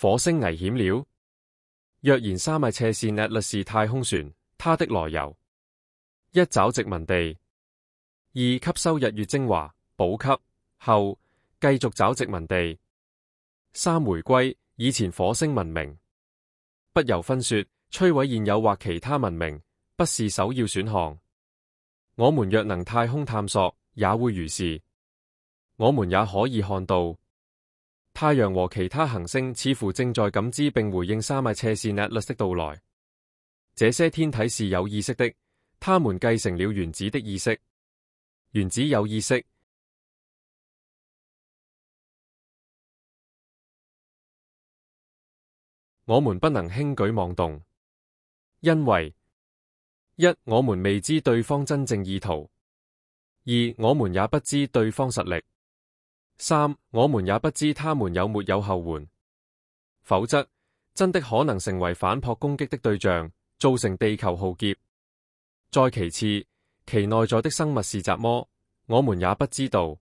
火星危險了。若然3米斜線 Atlas 是太空船，它的來由：一、找殖民地；二、吸收日月精華，補給後繼續找殖民地；三、回歸以前火星文明。不由分說，摧毀現有或其他文明不是首要選項。我們若能太空探索，也會如是。我們也可以看到，太陽和其他行星似乎正在感知並回應3米斜線 Atlas 的到來。這些天體是有意識的，它們繼承了原子的意識。原子有意識，我們不能輕舉妄動，因為一、我們未知對方真正意圖；二、我們也不知對方實力；三、我們也不知他們有沒有後援，否則真的可能成為反撲攻擊的對象，造成地球浩劫。再其次，其內在的生物是什麼，我們也不知道。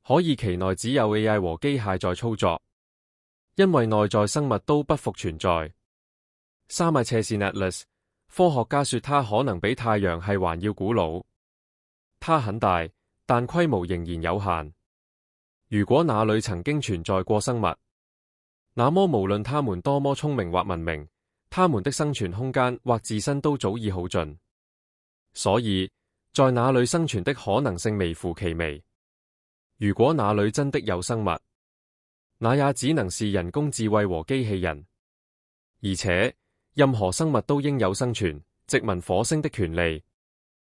可以其內只有 AI 和機械在操作，因為內在生物都不復存在。3米斜線 Atlas， 科學家說它可能比太陽系還要古老。它很大，但規模仍然有限。如果那裡曾經存在過生物，那麼無論他們多麼聰明或文明，他們的生存空間或自身都早已耗盡。所以，在那裡生存的可能性微乎其微。如果那裡真的有生物，那也只能是人工智慧和機器人。而且，任何生物都應有生存、殖民火星的權利。